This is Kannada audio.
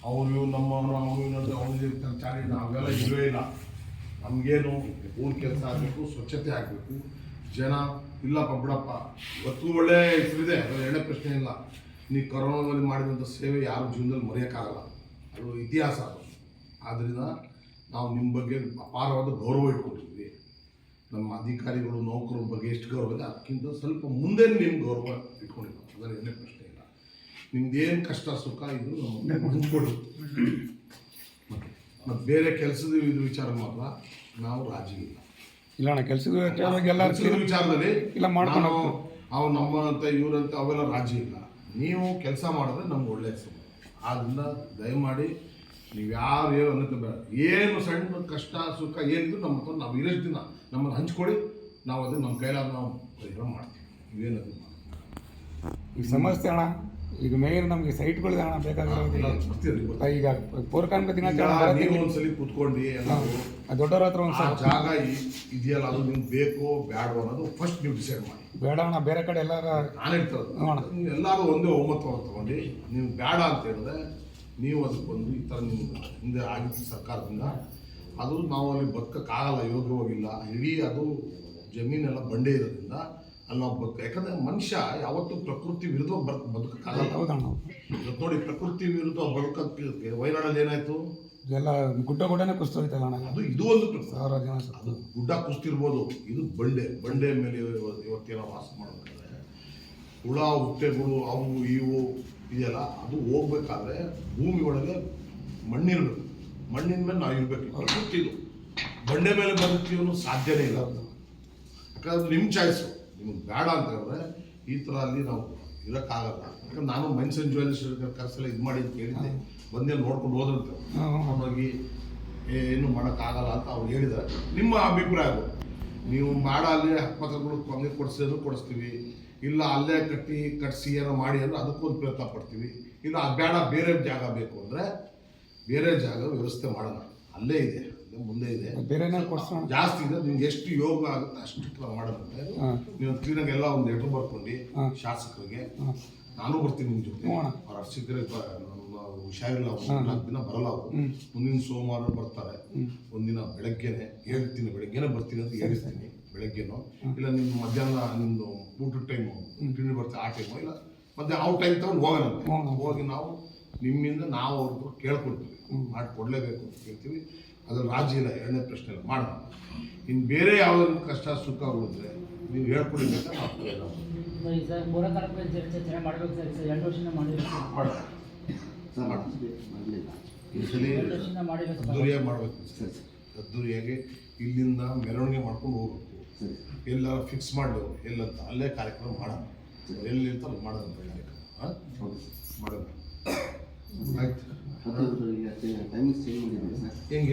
ಅವರು ನಮ್ಮವನು ಅವನಿಗೆ ಚಾಡಿ ನಾವೆಲ್ಲ ಇಲ್ಲವೇ ಇಲ್ಲ. ನಮಗೇನು ಊರ ಕೆಲಸ ಆಗಬೇಕು, ಸ್ವಚ್ಛತೆ ಆಗಬೇಕು, ಜನ ಇಲ್ಲಪ್ಪ ಬಿಡಪ್ಪ ಇವತ್ತು ಒಳ್ಳೆ ಹೆಸರಿದೆ, ಅದು ಎರಡನೇ ಪ್ರಶ್ನೆ ಇಲ್ಲ. ನೀವು ಕೊರೋನಾದಲ್ಲಿ ಮಾಡಿದಂಥ ಸೇವೆ ಯಾರು ಜೀವನದಲ್ಲಿ ಮರೆಯೋಕ್ಕಾಗಲ್ಲ, ಅದು ಇತಿಹಾಸ. ಅದು ಆದ್ದರಿಂದ ನಾವು ನಿಮ್ಮ ಬಗ್ಗೆ ಅಪಾರವಾದ ಗೌರವ ಇಟ್ಕೊಂಡಿದ್ವಿ. ನಮ್ಮ ಅಧಿಕಾರಿಗಳು ನೌಕರರ ಬಗ್ಗೆ ಎಷ್ಟು ಗೌರವ ಇದೆ ಅದಕ್ಕಿಂತ ಸ್ವಲ್ಪ ಮುಂದೆ ನಿಮ್ಮ ಗೌರವ ಇಟ್ಕೊಂಡಿದ್ವಿ, ಅದರ ಎರಡನೇ ಪ್ರಶ್ನೆ ಇಲ್ಲ. ನಿಮ್ದೇನು ಕಷ್ಟ ಸುಖ ಇದು ನಮ್ಮ ಹಂಚ್ಕೊಡಿ. ಮತ್ತು ಬೇರೆ ಕೆಲಸದ ಇದು ವಿಚಾರ ಮಾತ್ರ ನಾವು ರಾಜಿ ಇಲ್ಲ. ಇಲ್ಲ ಅಣ್ಣ, ಕೆಲಸದ ವಿಚಾರದಲ್ಲಿ ಇಲ್ಲ ಮಾಡ್ಕೊಂಡು ಅವು ನಮ್ಮಂತ ಇವರಂತ ಅವೆಲ್ಲ ರಾಜಿ ಇಲ್ಲ. ನೀವು ಕೆಲಸ ಮಾಡಿದ್ರೆ ನಮ್ಗೆ ಒಳ್ಳೆಯ ಹೆಸರು. ಆದ್ದರಿಂದ ದಯಮಾಡಿ ನೀವು ಯಾರು ಏನು ಅನ್ನೋದು ಬೇಡ. ಏನು ಸಣ್ಣ ಕಷ್ಟ ಸುಖ ಏನಿದ್ರು ನಮ್ಮ ಹತ್ರ ನಾವು ಇರೋಷ್ಟು ದಿನ ನಮ್ಮನ್ನು ಹಂಚ್ಕೊಡಿ, ನಾವು ಅದನ್ನು ನಮ್ಮ ಕೈಲಾದ ನಾವು ಪರಿಹಾರ ಮಾಡ್ತೀವಿ. ಇವೇನದು ಈಗ ಸಮಸ್ಯೆ ಅಣ್ಣ. ಈಗ ಮೇನ್ ನಮಗೆ ಸೈಟ್ಗಳಿದೆ ಅಣ್ಣ ಬೇಕಾಗಿರೋದಿಲ್ಲ. ಈಗ ಪೌರಕಾರ್ಮಿಕ ದಿನಾಚರಣೆ ನೀವು ಒಂದ್ಸಲಿ ಕೂತ್ಕೊಂಡು ದೊಡ್ಡವ್ರ ಹತ್ರ ಒಂದು ಜಾಗ ಇದೆಯಲ್ಲ, ಅದು ನಿಮ್ಗೆ ಬೇಕೋ ಬೇಡೋ ಅನ್ನೋದು ಫಸ್ಟ್ ನೀವು ಡಿಸೈಡ್ ಮಾಡಿ. ಬೇಡ ಅಣ್ಣ, ಬೇರೆ ಕಡೆ ಎಲ್ಲಾರ ನಾನು ಹೇಳ್ತಾರೆ ನೀವು ಎಲ್ಲರೂ ಒಂದೇ ಒಮ್ಮತವನ್ನು ತಗೊಂಡು ನೀವು ಬೇಡ ಅಂತ ಹೇಳಿದ್ರೆ ನೀವು ಅದಕ್ಕೆ ಬಂದು ಈ ಥರ ನಿಮ್ಗೆ ಹಿಂದೆ ಆಗಿತ್ತು ಸರ್ಕಾರದಿಂದ, ಅದು ನಾವು ಅಲ್ಲಿ ಬದುಕೋಕ್ಕಾಗಲ್ಲ, ಯೋಗ್ಯವಾಗಿಲ್ಲ. ಇಡೀ ಅದು ಜಮೀನೆಲ್ಲ ಬಂಡೆ ಇರೋದ್ರಿಂದ ಅಲ್ಲಿ ನಾವು ಯಾಕಂದರೆ ಮನುಷ್ಯ ಯಾವತ್ತೂ ಪ್ರಕೃತಿ ವಿರುದ್ಧ ಬದುಕೋಕ್ಕಾಗಲ್ಲ. ಇವತ್ತು ನೋಡಿ, ಪ್ರಕೃತಿ ವಿರುದ್ಧ ಬದುಕೋಕ್ಕೆ ವಯನಾಡಲ್ಲಿ ಏನಾಯಿತು, ಎಲ್ಲ ಗುಡ್ಡನೇ ಕುಸಿತೋಯ್ತಲ್ಲ ಅಣ್ಣ. ಅದು ಇದು ಒಂದು ಸಾವಿರ ಜನ ಅದು ಗುಡ್ಡ ಕುಸ್ತಿರ್ಬೋದು, ಇದು ಬಂಡೆ ಮೇಲೆ ಇವತ್ತೇನೋ ವಾಸ ಮಾಡಬೇಕಾದ್ರೆ ಹುಳ ಹುಟ್ಟೆಗಳು ಅವು ಇವು ಇದೆಯಲ್ಲ, ಅದು ಹೋಗ್ಬೇಕಾದ್ರೆ ಭೂಮಿ ಒಳಗೆ ಮಣ್ಣಿರ್ಬೇಕು, ಮಣ್ಣಿನ ಮೇಲೆ ನಾವು ಇರಬೇಕು. ಪ್ರಕೃತಿ ಇದು ಬಂಡೆ ಮೇಲೆ ಬದುಕ್ತೀವಿ ಅನ್ನೋ ಸಾಧ್ಯನೇ ಇಲ್ಲ. ಯಾಕಂದ್ರೆ ನಿಮ್ಮ ಚಾಯ್ಸು, ನಿಮ್ಗೆ ಬೇಡ ಅಂತ ಹೇಳಿದ್ರೆ ಈ ಥರ ಅಲ್ಲಿ ನಾವು ಇರೋಕ್ಕಾಗಲ್ಲ. ಯಾಕಂದ್ರೆ ನಾನು ಮೈನ್ಸನ್ ಜ್ಯುವೆಲ್ಸ್ ಕರ್ಸೆಲ್ಲ ಇದು ಮಾಡಿ ಅಂತ ಹೇಳಿದ್ದೆ, ಬಂದೇ ನೋಡ್ಕೊಂಡು ಹೋದ್ರಂತೆ. ಅವನಿಗೆ ಏನು ಮಾಡೋಕ್ಕಾಗಲ್ಲ ಅಂತ ಅವ್ರು ಹೇಳಿದ್ದಾರೆ. ನಿಮ್ಮ ಅಭಿಪ್ರಾಯ ಅದು, ನೀವು ಬೇಡ ಅಲ್ಲಿ ಹಕ್ಕಪತ್ರಗಳು ಹಂಗೆ ಕೊಡಿಸ್ತೀವಿ, ಇಲ್ಲ ಅಲ್ಲೇ ಕಟ್ಟಿಸಿ ಏನೋ ಮಾಡಿ ಅಂದರೆ ಅದಕ್ಕೊಂದು ಪ್ರಯತ್ನ ಪಡ್ತೀವಿ. ಇಲ್ಲ ಅದು ಬೇಡ, ಬೇರೆ ಜಾಗ ಬೇಕು ಅಂದರೆ ಬೇರೆ ಜಾಗ ವ್ಯವಸ್ಥೆ ಮಾಡೋಣ. ಅಲ್ಲೇ ಇದೆ, ಮುಂದೆ ಇದೆ, ಜಾಸ್ತಿ ಇದೆ, ನಿಮ್ಗೆ ಎಷ್ಟು ಯೋಗ ಆಗುತ್ತೆ ಅಷ್ಟು ಮಾಡೋದಂತೆ. ನೀವು ಕ್ಲೀನಾಗಿ ಎಲ್ಲ ಒಂದು ಲೆಟ್ರ್ ಬರ್ಕೊಂಡು ಶಾಸಕರಿಗೆ, ನಾನು ಬರ್ತೀನಿ ನಿಮ್ಮ ಜೊತೆ. ಅವ್ರ ಅರ್ಚಕರಿಗೆ ಹುಷಾರಿಲ್ಲ, 4 ದಿನ ಬರಲ್ಲ ಅವರು. ಮುಂದಿನ ಸೋಮವಾರ ಬರ್ತಾರೆ. ಒಂದಿನ ಬೆಳಗ್ಗೆನೆ ಹೇಳ್ತೀನಿ, ಬೆಳಗ್ಗೆನೆ ಬರ್ತೀನಿ ಅಂತ ಹೇಳಿರ್ತೀನಿ, ಬೆಳಗ್ಗೆನೋ ಇಲ್ಲ ನಿಮ್ಮ ಮಧ್ಯಾಹ್ನ ನಿಮ್ಮದು ಊಟದ ಟೈಮು ತಿಂಡಿ ಬರ್ತೀವಿ ಆ ಟೈಮು, ಇಲ್ಲ ಮತ್ತೆ ಆ ಟೈಮ್ ತಗೊಂಡು ಹೋಗೋಣ. ಹೋಗಿ ನಾವು ನಿಮ್ಮಿಂದ ನಾವು ಅವ್ರ ಕೇಳ್ಕೊಳ್ತೀವಿ, ಮಾಡಿಕೊಡ್ಲೇಬೇಕು ಅಂತ ಕೇಳ್ತೀವಿ. ಅದ್ರಲ್ಲಿ ರಾಜಿ ಇಲ್ಲ, ಎರಡನೇ ಪ್ರಶ್ನೆ ಇಲ್ಲ, ಮಾಡೋಣ. ಇನ್ನು ಬೇರೆ ಯಾವುದಾದ್ರು ಕಷ್ಟ ಸುಖ ಹೋದ್ರೆ ನೀವು ಹೇಳ್ಕೊಡ್ಬೇಕಾ ಅದ್ದೂರಿಯಾಗಿ ಮಾಡಬೇಕು. ಅದ್ದೂರಿಯಾಗಿ ಇಲ್ಲಿಂದ ಮೆರವಣಿಗೆ ಮಾಡ್ಕೊಂಡು ಹೋಗ್ಬೇಕು. ಎಲ್ಲ ಫಿಕ್ಸ್ ಮಾಡಬೇಕು ಎಲ್ಲಂತ, ಅಲ್ಲೇ ಕಾರ್ಯಕ್ರಮ ಮಾಡೋಣ. ಎಲ್ಲಿ ಇರ್ತಾರೆ ಮಾಡೋದಂತ ಕಾರ್ಯಕ್ರಮ ಮಾಡೋಣ. ಆಯ್ತು, ಹೆಂಗೆ